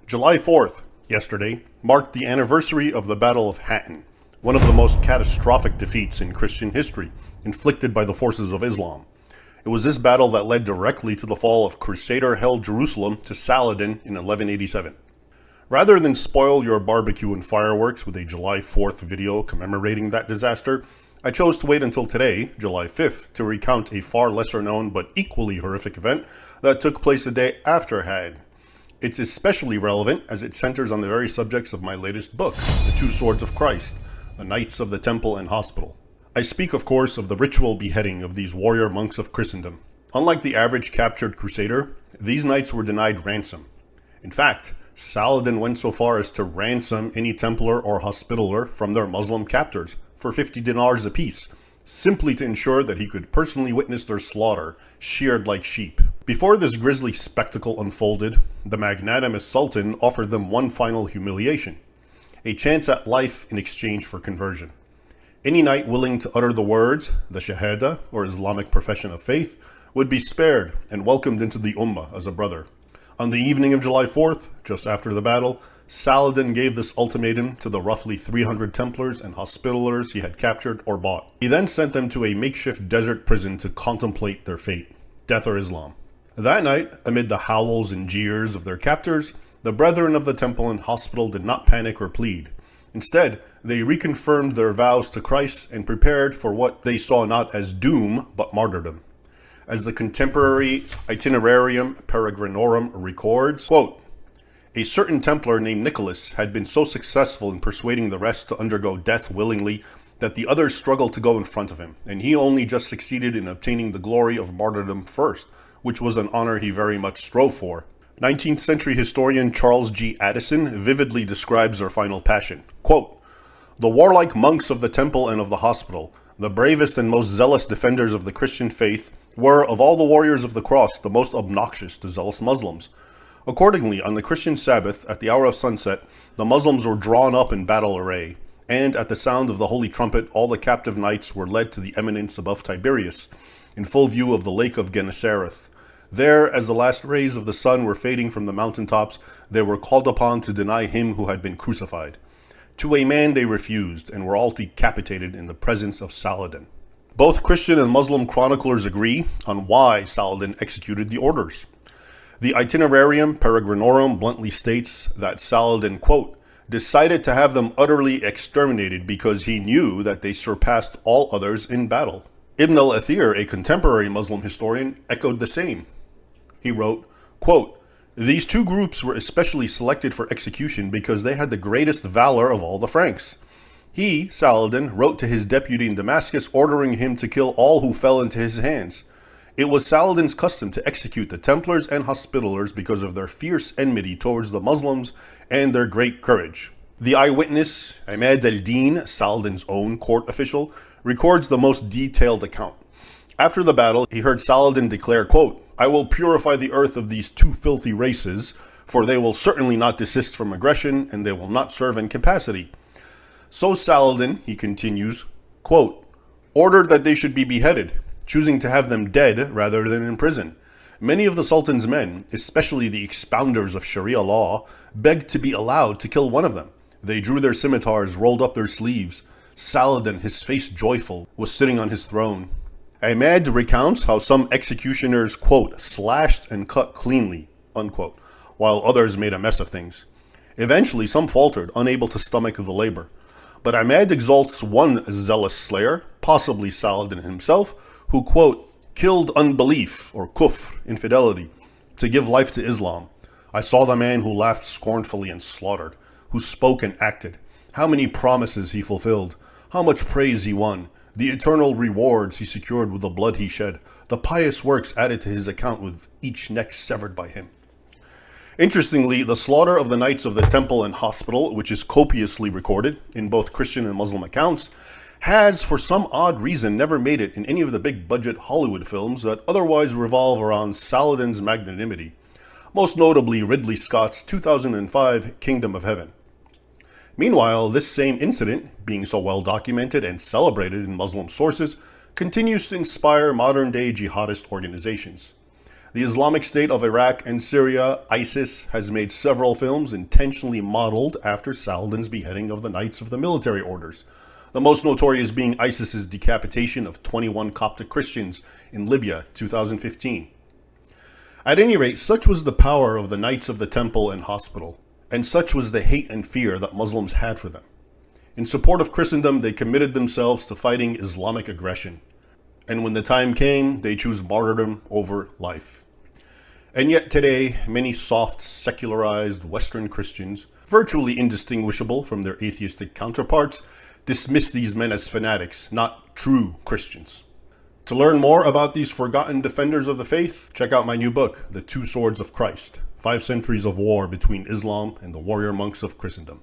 July 4th, yesterday, marked the anniversary of the Battle of Hattin, one of the most catastrophic defeats in Christian history, inflicted by the forces of Islam. It was this battle that led directly to the fall of Crusader-held Jerusalem to Saladin in 1187. Rather than spoil your barbecue and fireworks with a July 4th video commemorating that disaster, I chose to wait until today, July 5th, to recount a far lesser known but equally horrific event that took place a day after Hattin. It's especially relevant as it centers on the very subjects of my latest book, The Two Swords of Christ, the Knights of the Temple and Hospital. I speak, of course, of the ritual beheading of these warrior monks of Christendom. Unlike the average captured crusader, these knights were denied ransom. In fact, Saladin went so far as to ransom any Templar or Hospitaller from their Muslim captors for 50 dinars apiece, simply to ensure that he could personally witness their slaughter, sheared like sheep. Before this grisly spectacle unfolded, the magnanimous Sultan offered them one final humiliation, a chance at life in exchange for conversion. Any knight willing to utter the words, the Shahada, or Islamic profession of faith, would be spared and welcomed into the Ummah as a brother. On the evening of July 4th, just after the battle, Saladin gave this ultimatum to the roughly 300 Templars and Hospitallers he had captured or bought. He then sent them to a makeshift desert prison to contemplate their fate, death or Islam. That night, amid the howls and jeers of their captors, the brethren of the temple and hospital did not panic or plead. Instead, they reconfirmed their vows to Christ and prepared for what they saw not as doom, but martyrdom. As the contemporary Itinerarium Peregrinorum records, quote, "A certain Templar named Nicholas had been so successful in persuading the rest to undergo death willingly that the others struggled to go in front of him, and he only just succeeded in obtaining the glory of martyrdom first, which was an honor he very much strove for." 19th century historian Charles G. Addison vividly describes their final passion. Quote, "The warlike monks of the temple and of the hospital, the bravest and most zealous defenders of the Christian faith, were, of all the warriors of the cross, the most obnoxious to zealous Muslims. Accordingly, on the Christian Sabbath, at the hour of sunset, the Muslims were drawn up in battle array, and at the sound of the holy trumpet, all the captive knights were led to the eminence above Tiberias, in full view of the lake of Gennesareth. There, as the last rays of the sun were fading from the mountaintops, they were called upon to deny him who had been crucified. To a man they refused, and were all decapitated in the presence of Saladin." Both Christian and Muslim chroniclers agree on why Saladin executed the orders. The Itinerarium Peregrinorum bluntly states that Saladin, quote, "decided to have them utterly exterminated because he knew that they surpassed all others in battle." Ibn al-Athir, a contemporary Muslim historian, echoed the same. He wrote, quote, "These two groups were especially selected for execution because they had the greatest valor of all the Franks. He, Saladin, wrote to his deputy in Damascus ordering him to kill all who fell into his hands. It was Saladin's custom to execute the Templars and Hospitallers because of their fierce enmity towards the Muslims and their great courage." The eyewitness, Imad al-Din, Saladin's own court official, records the most detailed account. After the battle, he heard Saladin declare, quote, "I will purify the earth of these two filthy races, for they will certainly not desist from aggression, and they will not serve in capacity." So Saladin, he continues, quote, "ordered that they should be beheaded, choosing to have them dead rather than in prison. Many of the Sultan's men, especially the expounders of Sharia law, begged to be allowed to kill one of them. They drew their scimitars, rolled up their sleeves. Saladin, his face joyful, was sitting on his throne." Ahmad recounts how some executioners, quote, "slashed and cut cleanly," unquote, while others made a mess of things. Eventually, some faltered, unable to stomach the labor. But Ahmad exalts one zealous slayer, possibly Saladin himself, who, quote, "killed unbelief, or kufr, infidelity, to give life to Islam. I saw the man who laughed scornfully and slaughtered, who spoke and acted. How many promises he fulfilled, how much praise he won, the eternal rewards he secured with the blood he shed, the pious works added to his account with each neck severed by him." Interestingly, the slaughter of the Knights of the Temple and Hospital, which is copiously recorded in both Christian and Muslim accounts, has, for some odd reason, never made it in any of the big-budget Hollywood films that otherwise revolve around Saladin's magnanimity, most notably Ridley Scott's 2005 Kingdom of Heaven. Meanwhile, this same incident, being so well documented and celebrated in Muslim sources, continues to inspire modern-day jihadist organizations. The Islamic State of Iraq and Syria, ISIS, has made several films intentionally modeled after Saladin's beheading of the Knights of the Military Orders, the most notorious being ISIS's decapitation of 21 Coptic Christians in Libya, 2015. At any rate, such was the power of the Knights of the Temple and Hospital, and such was the hate and fear that Muslims had for them. In support of Christendom, they committed themselves to fighting Islamic aggression. And when the time came, they chose martyrdom over life. And yet today, many soft, secularized Western Christians, virtually indistinguishable from their atheistic counterparts, dismiss these men as fanatics, not true Christians. To learn more about these forgotten defenders of the faith, check out my new book, The Two Swords of Christ, 5 Centuries of War Between Islam and the Warrior Monks of Christendom.